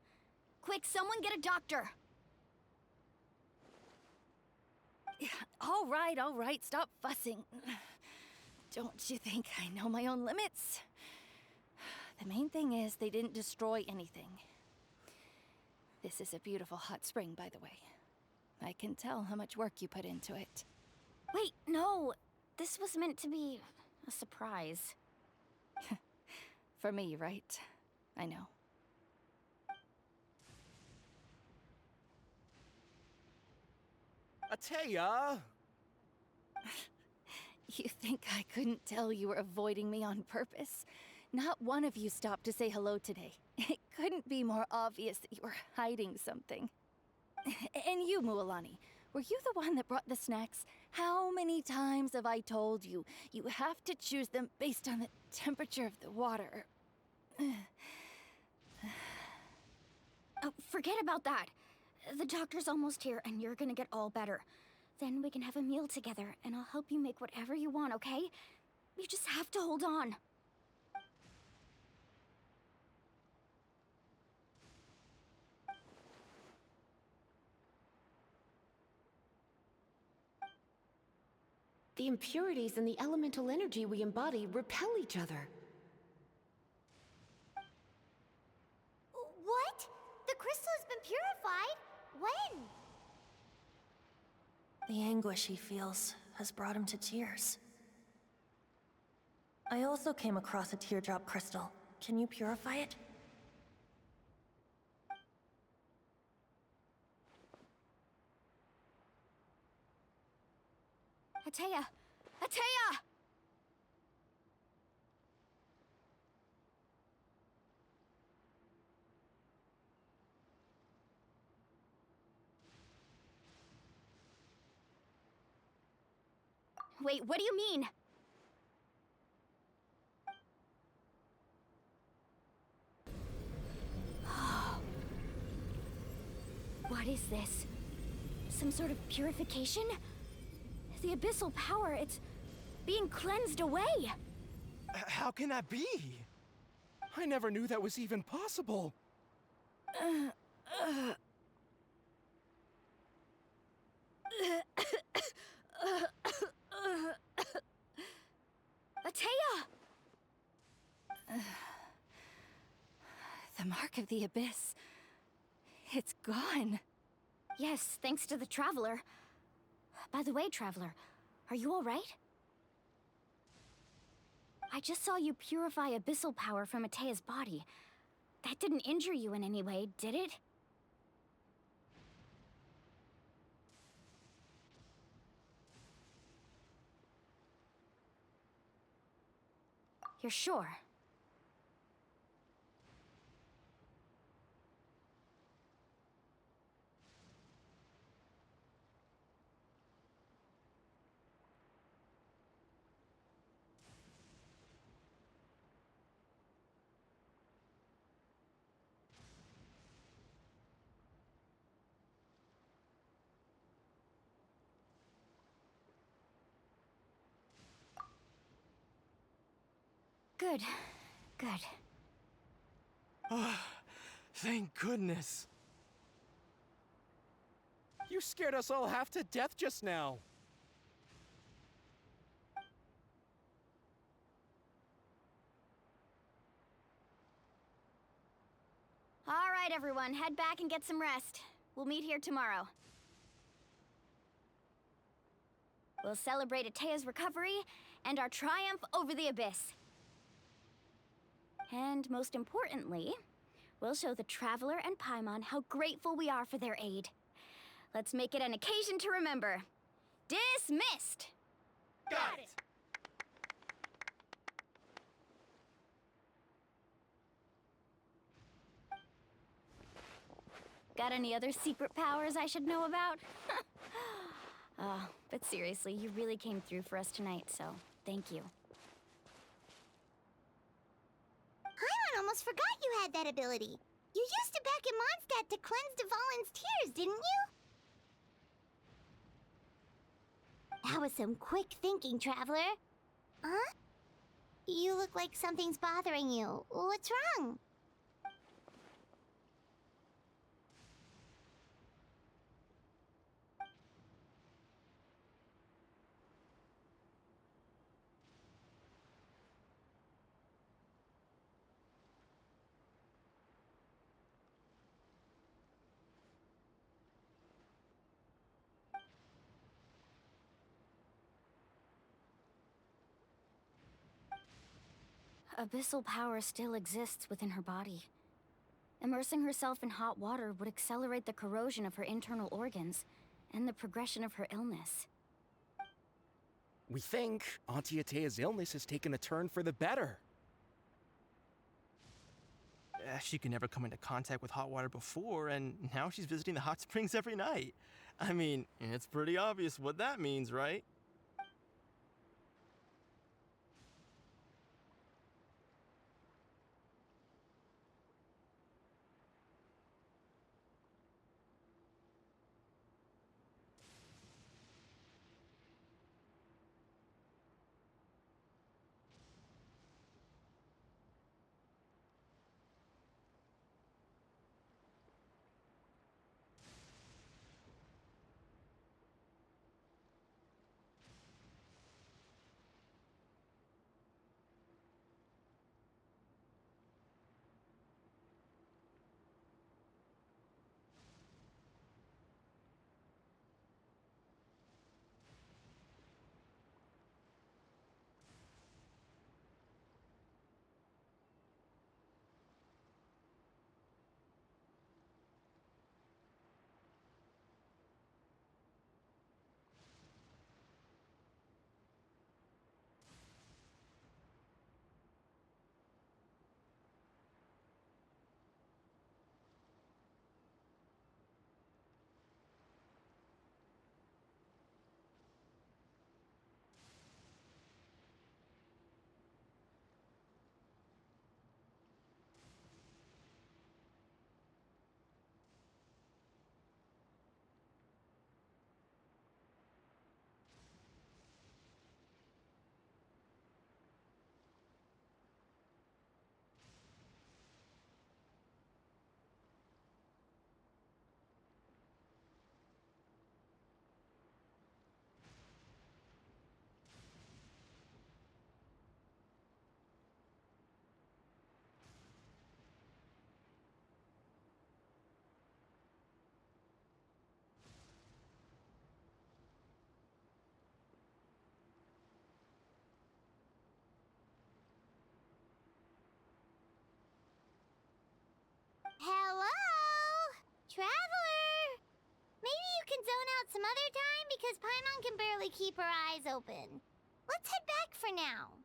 Quick, someone get a doctor! All right, stop fussing. Don't you think I know my own limits? The main thing is they didn't destroy anything. This is a beautiful hot spring, by the way. I can tell how much work you put into it. Wait, no! This was meant to be a surprise. For me, right? I know. Ataya! You think I couldn't tell you were avoiding me on purpose? Not one of you stopped to say hello today. It couldn't be more obvious that you were hiding something. And you, Mualani, were you the one that brought the snacks? How many times have I told you, you have to choose them based on the temperature of the water? Oh, forget about that. The doctor's almost here, and you're gonna get all better. Then we can have a meal together, and I'll help you make whatever you want, okay? You just have to hold on. The impurities and the elemental energy we embody repel each other. What? The crystal has been purified? When? The anguish he feels has brought him to tears. I also came across a teardrop crystal. Can you purify it? Ateya! Ateya! Wait, what do you mean? What is this? Some sort of purification? The abyssal power, it's being cleansed away! How can that be? I never knew that was even possible. Ateya! The mark of the abyss. It's gone. Yes, thanks to the Traveler. By the way, Traveler, are you all right? I just saw you purify abyssal power from Ateya's body. That didn't injure you in any way, did it? You're sure? Good. Good. Thank goodness. You scared us all half to death just now. All right, everyone, head back and get some rest. We'll meet here tomorrow. We'll celebrate Ateya's recovery and our triumph over the abyss. And most importantly, we'll show the Traveler and Paimon how grateful we are for their aid. Let's make it an occasion to remember. Dismissed! Got it! Got any other secret powers I should know about? But seriously, you really came through for us tonight, so thank you. Paimon almost forgot you had that ability. You used it back in Mondstadt to cleanse Dvalin's tears, didn't you? That was some quick thinking, Traveler. Huh? You look like something's bothering you. What's wrong? Abyssal power still exists within her body. Immersing herself in hot water would accelerate the corrosion of her internal organs and the progression of her illness. We think Auntie Ateya's illness has taken a turn for the better. She could never come into contact with hot water before, and now she's visiting the hot springs every night. I mean, it's pretty obvious what that means, right? Hello? Traveler! Maybe you can zone out some other time because Paimon can barely keep her eyes open. Let's head back for now.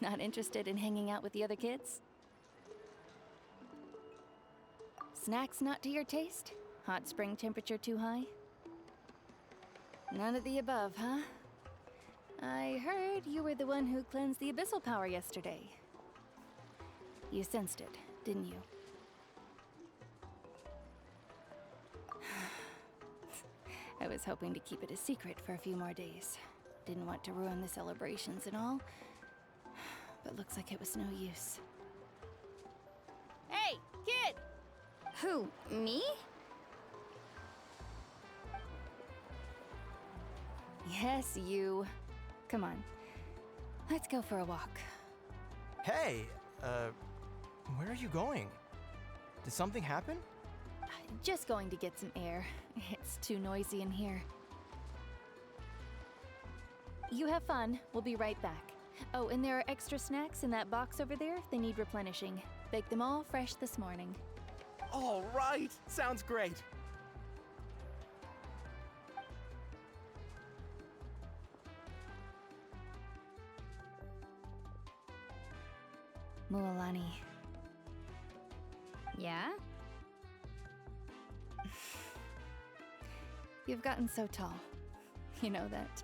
Not interested in hanging out with the other kids? Snacks not to your taste? Hot spring temperature too high? None of the above, huh? I heard you were the one who cleansed the abyssal power yesterday. You sensed it, didn't you? I was hoping to keep it a secret for a few more days. Didn't want to ruin the celebrations and all, but looks like it was no use. Hey, kid! Who, me? Yes, you. Come on. Let's go for a walk. Hey, where are you going? Did something happen? Just going to get some air. It's too noisy in here. You have fun. We'll be right back. Oh, and there are extra snacks in that box over there if they need replenishing. Baked them all fresh this morning. All right! Sounds great! Mualani. Yeah? You've gotten so tall. You know that.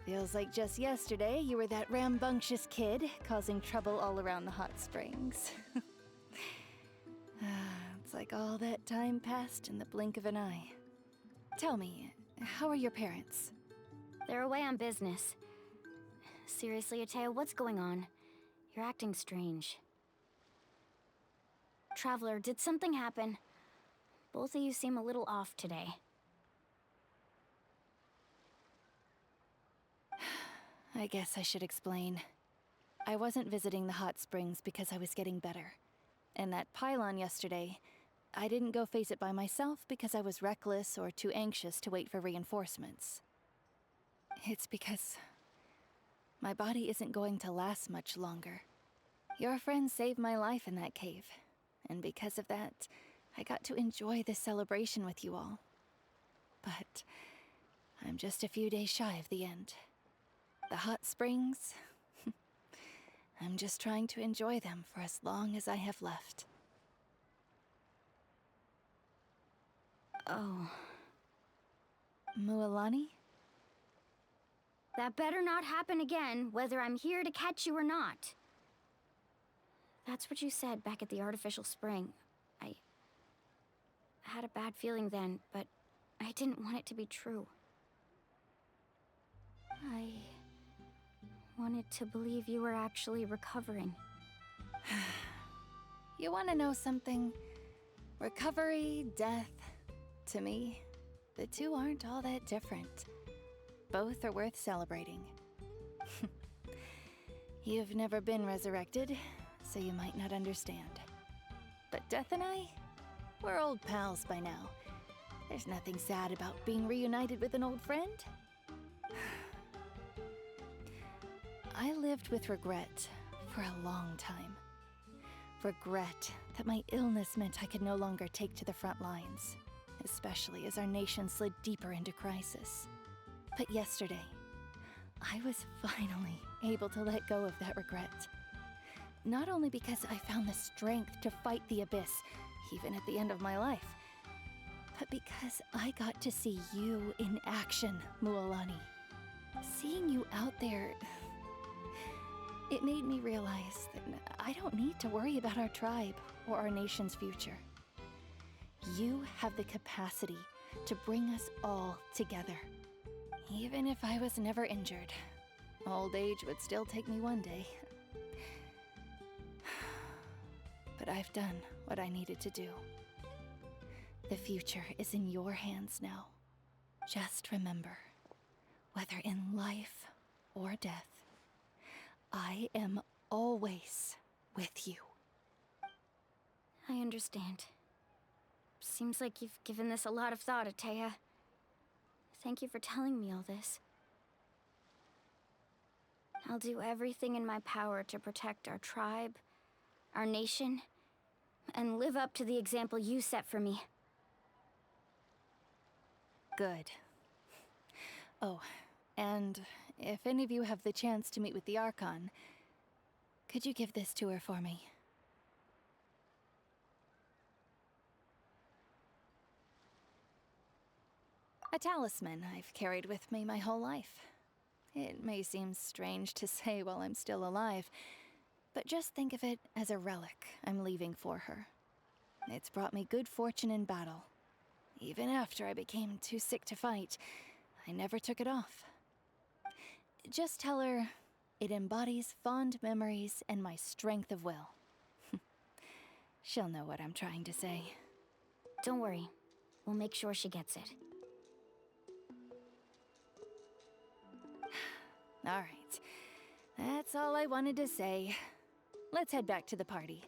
Feels like just yesterday you were that rambunctious kid causing trouble all around the hot springs. It's like all that time passed in the blink of an eye. Tell me, how are your parents? They're away on business. Seriously, Atea, what's going on? You're acting strange. Traveler, did something happen? Both of you seem a little off today. I guess I should explain. I wasn't visiting the hot springs because I was getting better. And that pylon yesterday, I didn't go face it by myself because I was reckless or too anxious to wait for reinforcements. It's because my body isn't going to last much longer. Your friend saved my life in that cave, and because of that, I got to enjoy this celebration with you all. But I'm just a few days shy of the end. The hot springs, I'm just trying to enjoy them for as long as I have left. Oh. Mualani? That better not happen again, whether I'm here to catch you or not. That's what you said back at the artificial spring. I had a bad feeling then, but I didn't want it to be true. I wanted to believe you were actually recovering. You want to know something? Recovery, death, to me, the two aren't all that different. Both are worth celebrating. You've never been resurrected, so you might not understand. But Death and I, we're old pals by now. There's nothing sad about being reunited with an old friend. I lived with regret for a long time. Regret that my illness meant I could no longer take to the front lines, especially as our nation slid deeper into crisis. But yesterday, I was finally able to let go of that regret. Not only because I found the strength to fight the abyss, even at the end of my life, but because I got to see you in action, Mualani. Seeing you out there, it made me realize that I don't need to worry about our tribe or our nation's future. You have the capacity to bring us all together. Even if I was never injured, old age would still take me one day. But I've done what I needed to do. The future is in your hands now. Just remember, whether in life or death, I am always with you. I understand. Seems like you've given this a lot of thought, Atea. Thank you for telling me all this. I'll do everything in my power to protect our tribe, our nation, and live up to the example you set for me. Good. Oh, and if any of you have the chance to meet with the Archon, could you give this to her for me? A talisman I've carried with me my whole life. It may seem strange to say while I'm still alive, but just think of it as a relic I'm leaving for her. It's brought me good fortune in battle. Even after I became too sick to fight, I never took it off. Just tell her it embodies fond memories and my strength of will. She'll know what I'm trying to say. Don't worry. We'll make sure she gets it. All right. That's all I wanted to say. Let's head back to the party.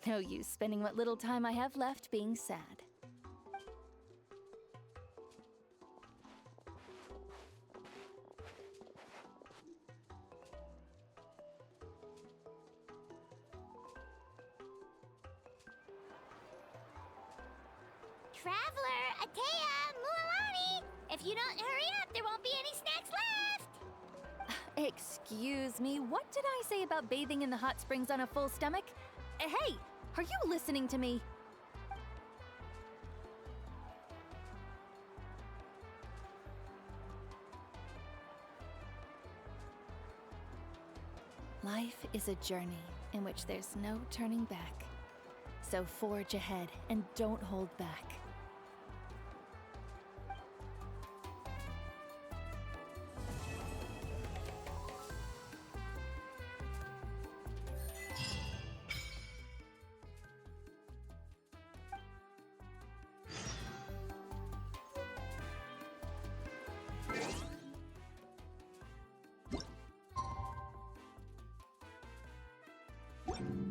No use spending what little time I have left being sad. Traveler, Atea, Mualani! If you don't hurry up, there won't be any snacks left! Excuse me, what did I say about bathing in the hot springs on a full stomach? Hey, are you listening to me? Life is a journey in which there's no turning back. So forge ahead and don't hold back. You